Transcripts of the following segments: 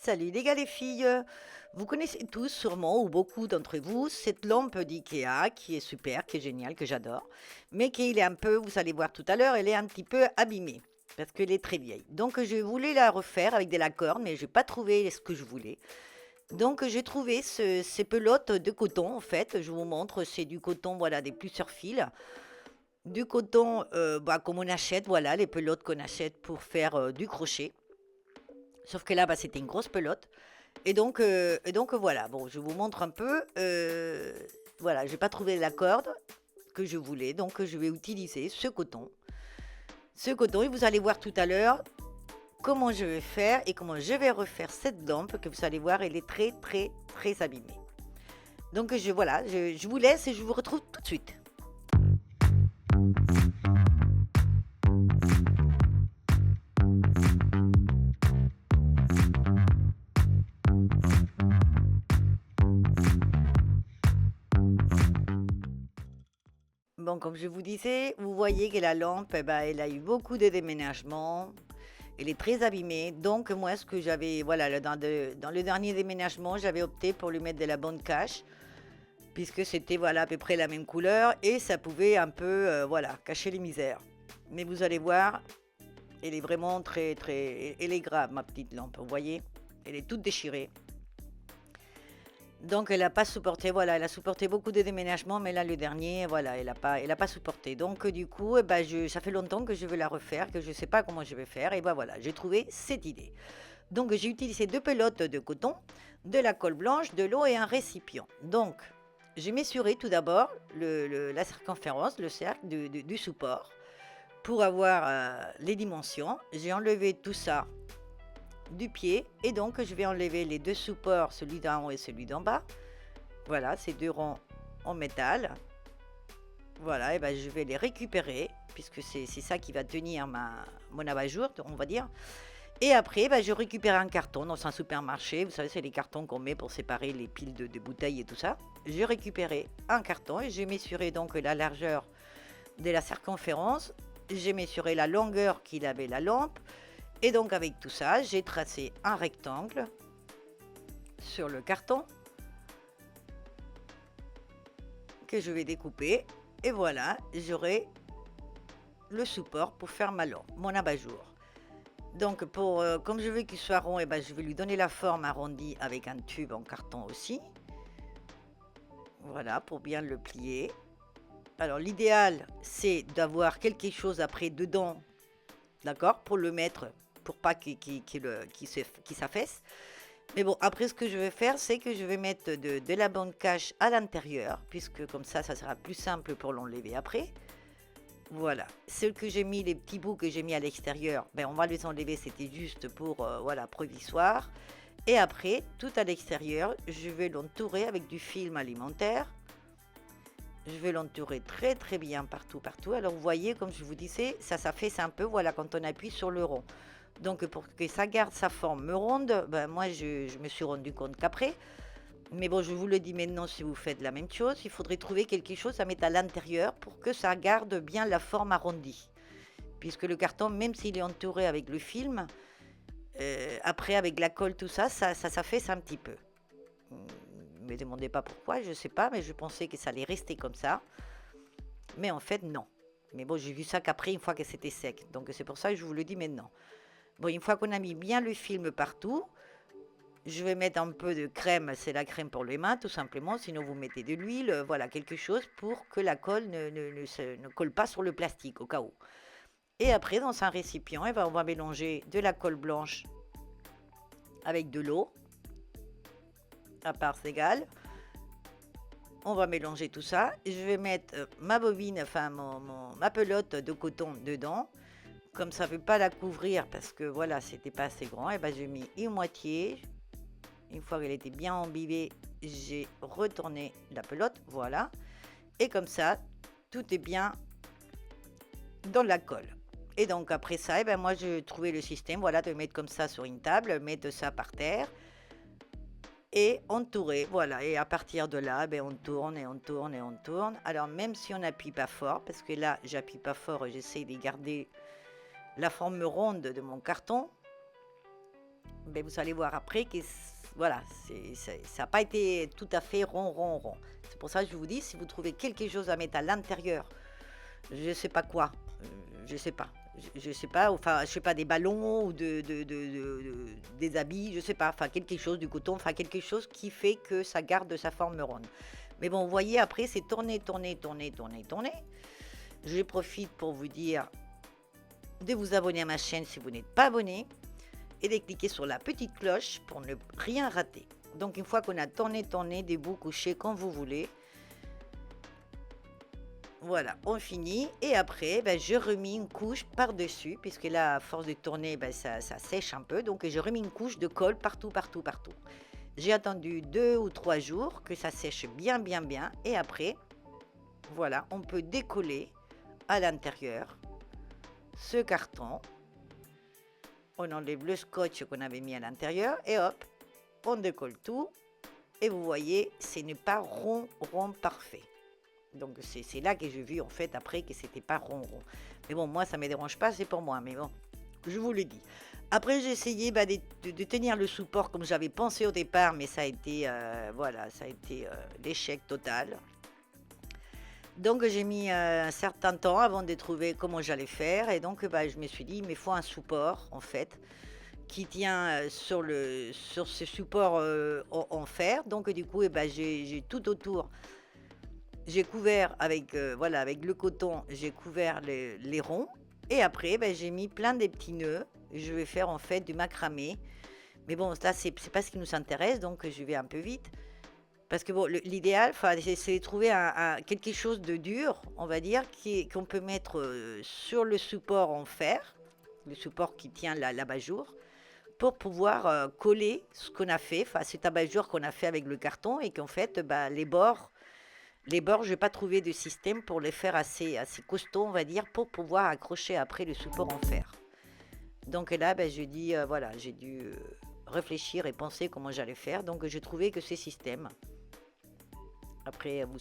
Salut les gars, les filles. Vous connaissez tous sûrement, ou beaucoup d'entre vous, cette lampe d'IKEA qui est super, qui est géniale, que j'adore, mais qui est un peu, vous allez voir tout à l'heure, elle est un petit peu abîmée parce qu'elle est très vieille. Donc je voulais la refaire avec des lacornes, mais je n'ai pas trouvé ce que je voulais. Donc j'ai trouvé ces pelotes de coton, en fait. Je vous montre, c'est du coton, voilà, des plusieurs fils. Du coton, comme on achète, voilà, les pelotes qu'on achète pour faire du crochet. Sauf que là, c'était une grosse pelote. Et donc voilà, bon, je vous montre un peu. Voilà, j'ai pas trouvé la corde que je voulais, donc je vais utiliser ce coton. Ce coton, et vous allez voir tout à l'heure comment je vais faire et comment je vais refaire cette lampe que vous allez voir, elle est très très très abîmée. Donc voilà, je vous laisse et je vous retrouve tout de suite. Bon, comme je vous disais, vous voyez que la lampe, elle a eu beaucoup de déménagements. Elle est très abîmée. Donc, moi, ce que j'avais, voilà, dans le dernier déménagement, j'avais opté pour lui mettre de la bonne cache, puisque c'était, voilà, à peu près la même couleur, et ça pouvait un peu, voilà, cacher les misères. Mais vous allez voir, elle est vraiment très, très, elle est grave, ma petite lampe, vous voyez? Elle est toute déchirée. Donc, elle n'a pas supporté, voilà, elle a supporté beaucoup de déménagements, mais là, le dernier, voilà, elle a pas supporté. Donc, du coup, ça fait longtemps que je veux la refaire, que je ne sais pas comment je vais faire, et ben voilà, j'ai trouvé cette idée. Donc, j'ai utilisé 2 pelotes de coton, de la colle blanche, de l'eau et un récipient. Donc, j'ai mesuré tout d'abord la circonférence, le cercle du support, pour avoir les dimensions. J'ai enlevé tout ça du pied, et donc je vais enlever les 2 supports, celui d'en haut et celui d'en bas. Voilà, ces 2 ronds en métal. Voilà, et je vais les récupérer, puisque c'est ça qui va tenir mon abat-jour, on va dire. Et après, je récupère un carton dans un supermarché. Vous savez, c'est les cartons qu'on met pour séparer les piles de bouteilles et tout ça. J'ai récupéré un carton et j'ai mesuré donc la largeur de la circonférence. J'ai mesuré la longueur qu'il avait la lampe. Et donc avec tout ça, j'ai tracé un rectangle sur le carton que je vais découper. Et voilà, j'aurai le support pour faire ma lampe, mon abat-jour. Donc, comme je veux qu'il soit rond, je vais lui donner la forme arrondie avec un tube en carton aussi. Voilà, pour bien le plier. Alors, l'idéal, c'est d'avoir quelque chose après dedans, d'accord, pour le mettre, pour pas qu'il s'affaisse. Mais bon, après, ce que je vais faire, c'est que je vais mettre de la bande cache à l'intérieur, puisque comme ça sera plus simple pour l'enlever après. Voilà, ceux que j'ai mis, les petits bouts que j'ai mis à l'extérieur, on va les enlever, c'était juste pour, voilà, provisoire. Et après, tout à l'extérieur, je vais l'entourer avec du film alimentaire. Je vais l'entourer très très bien partout, partout. Alors vous voyez, comme je vous disais, ça s'affaisse un peu, voilà, quand on appuie sur le rond. Donc pour que ça garde sa forme ronde, moi je me suis rendu compte qu'après, mais bon, je vous le dis maintenant, si vous faites la même chose, il faudrait trouver quelque chose à mettre à l'intérieur pour que ça garde bien la forme arrondie. Puisque le carton, même s'il est entouré avec le film, après avec la colle, tout ça, ça s'affaisse un petit peu. Ne me demandez pas pourquoi, je ne sais pas, mais je pensais que ça allait rester comme ça. Mais en fait, non. Mais bon, j'ai vu ça qu'après, une fois que c'était sec. Donc c'est pour ça que je vous le dis maintenant. Bon, une fois qu'on a mis bien le film partout, je vais mettre un peu de crème, c'est la crème pour les mains tout simplement, sinon vous mettez de l'huile, voilà, quelque chose pour que la colle ne colle pas sur le plastique au cas où. Et après, dans un récipient, on va mélanger de la colle blanche avec de l'eau à parts égales. On va mélanger tout ça. Je vais mettre ma bobine, enfin ma pelote de coton dedans. Comme ça ne veut pas la couvrir parce que voilà, c'était pas assez grand, j'ai mis une moitié. Une fois qu'elle était bien imbibée, j'ai retourné la pelote, voilà. Et comme ça, tout est bien dans la colle. Et donc après ça, moi je trouvais le système, voilà, de mettre comme ça sur une table, mettre ça par terre et entourer, voilà. Et à partir de là, on tourne et on tourne et on tourne. Alors même si on n'appuie pas fort, parce que là, j'appuie pas fort, j'essaie de garder la forme ronde de mon carton. Ben, vous allez voir après que voilà, ça n'a pas été tout à fait rond, rond, rond. C'est pour ça que je vous dis, si vous trouvez quelque chose à mettre à l'intérieur, je sais pas quoi, je sais pas. Je sais pas, enfin, je sais pas, des ballons ou des habits, je sais pas, enfin quelque chose, du coton, enfin quelque chose qui fait que ça garde sa forme ronde. Mais bon, vous voyez, après, c'est tourner, tourner, tourner, tourner, tourner. Je profite pour vous dire de vous abonner à ma chaîne si vous n'êtes pas abonné et de cliquer sur la petite cloche pour ne rien rater. Donc une fois qu'on a tourné, tourné, debout, couché, comme vous voulez, voilà, on finit. Et après, ben, je remis une couche par-dessus, puisque là, à force de tourner, ben, ça sèche un peu. Donc je remis une couche de colle partout, partout, partout. J'ai attendu 2 ou 3 jours que ça sèche bien, bien, bien. Et après, voilà, on peut décoller à l'intérieur ce carton. On enlève le scotch qu'on avait mis à l'intérieur et hop, on décolle tout. Et vous voyez, ce n'est pas rond, rond parfait. Donc c'est là que j'ai vu en fait après que c'était pas rond, rond. Mais bon, moi ça me dérange pas, c'est pour moi. Mais bon, je vous le dis. Après j'ai essayé de tenir le support comme j'avais pensé au départ, mais ça a été voilà, ça a été l'échec total. Donc j'ai mis un certain temps avant de trouver comment j'allais faire. Et donc je me suis dit, il me faut un support en fait qui tient sur ce support en fer. Donc du coup, j'ai tout autour. J'ai couvert avec, voilà, avec le coton, j'ai couvert les ronds. Et après, j'ai mis plein des petits nœuds. Je vais faire en fait du macramé. Mais bon, ça, c'est pas ce qui nous intéresse, donc je vais un peu vite. Parce que bon, l'idéal, c'est de trouver quelque chose de dur, on va dire, qu'on peut mettre sur le support en fer, le support qui tient l'abat-jour, pour pouvoir coller ce qu'on a fait, enfin cet abat-jour qu'on a fait avec le carton, et qu'en fait, les bords, je n'ai pas trouvé de système pour les faire assez costauds, on va dire, pour pouvoir accrocher après le support en fer. Donc là, je dis, voilà, j'ai dû réfléchir et penser comment j'allais faire. Donc j'ai trouvé que ces systèmes, après vous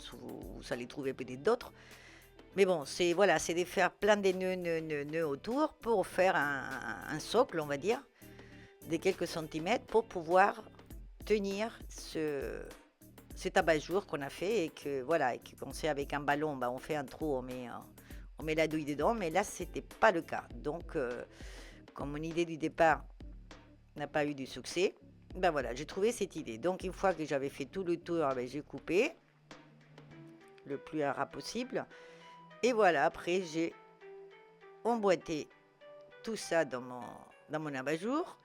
allez trouver peut-être d'autres, mais bon, c'est voilà, c'est de faire plein de nœuds autour pour faire un socle, on va dire, de quelques centimètres pour pouvoir tenir cet abat-jour qu'on a fait et que voilà, et qu'on sait avec un ballon, on fait un trou, on met la douille dedans, mais là c'était pas le cas. Donc comme mon idée du départ n'a pas eu du succès, voilà, j'ai trouvé cette idée. Donc une fois que j'avais fait tout le tour, j'ai coupé le plus ras possible. Et voilà, après j'ai emboîté tout ça dans mon abat-jour.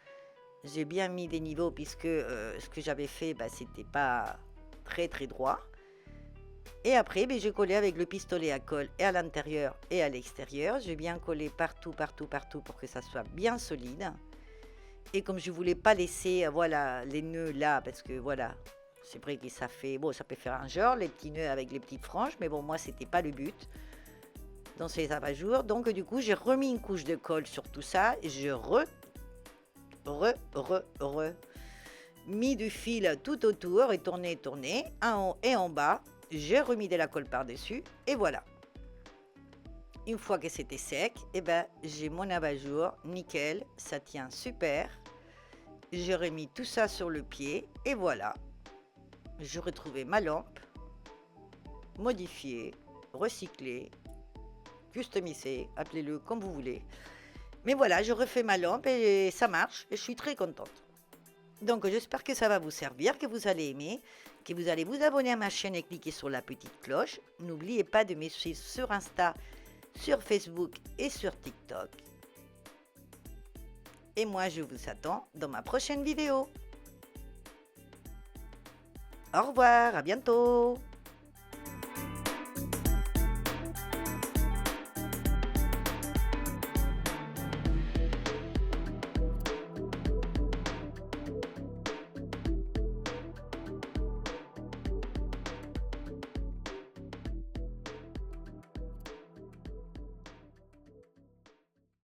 J'ai bien mis des niveaux puisque ce que j'avais fait, c'était pas très très droit. Et après, j'ai collé avec le pistolet à colle et à l'intérieur et à l'extérieur. J'ai bien collé partout, partout, partout pour que ça soit bien solide. Et comme je voulais pas laisser, voilà, les nœuds là, parce que voilà, c'est vrai que ça fait, bon, ça peut faire un genre, les petits nœuds avec les petites franges, mais bon, moi, c'était pas le but dans ces abat-jours. Donc, du coup, j'ai remis une couche de colle sur tout ça. Et je mis du fil tout autour et tourné, en haut et en bas. J'ai remis de la colle par-dessus et voilà. Une fois que c'était sec, j'ai mon abat-jour, nickel, ça tient super. J'ai remis tout ça sur le pied et voilà. Je retrouvais ma lampe, modifiée, recyclée, customisée, appelez-le comme vous voulez. Mais voilà, je refais ma lampe et ça marche et je suis très contente. Donc j'espère que ça va vous servir, que vous allez aimer, que vous allez vous abonner à ma chaîne et cliquer sur la petite cloche. N'oubliez pas de me suivre sur Insta, sur Facebook et sur TikTok. Et moi, je vous attends dans ma prochaine vidéo. Au revoir, à bientôt.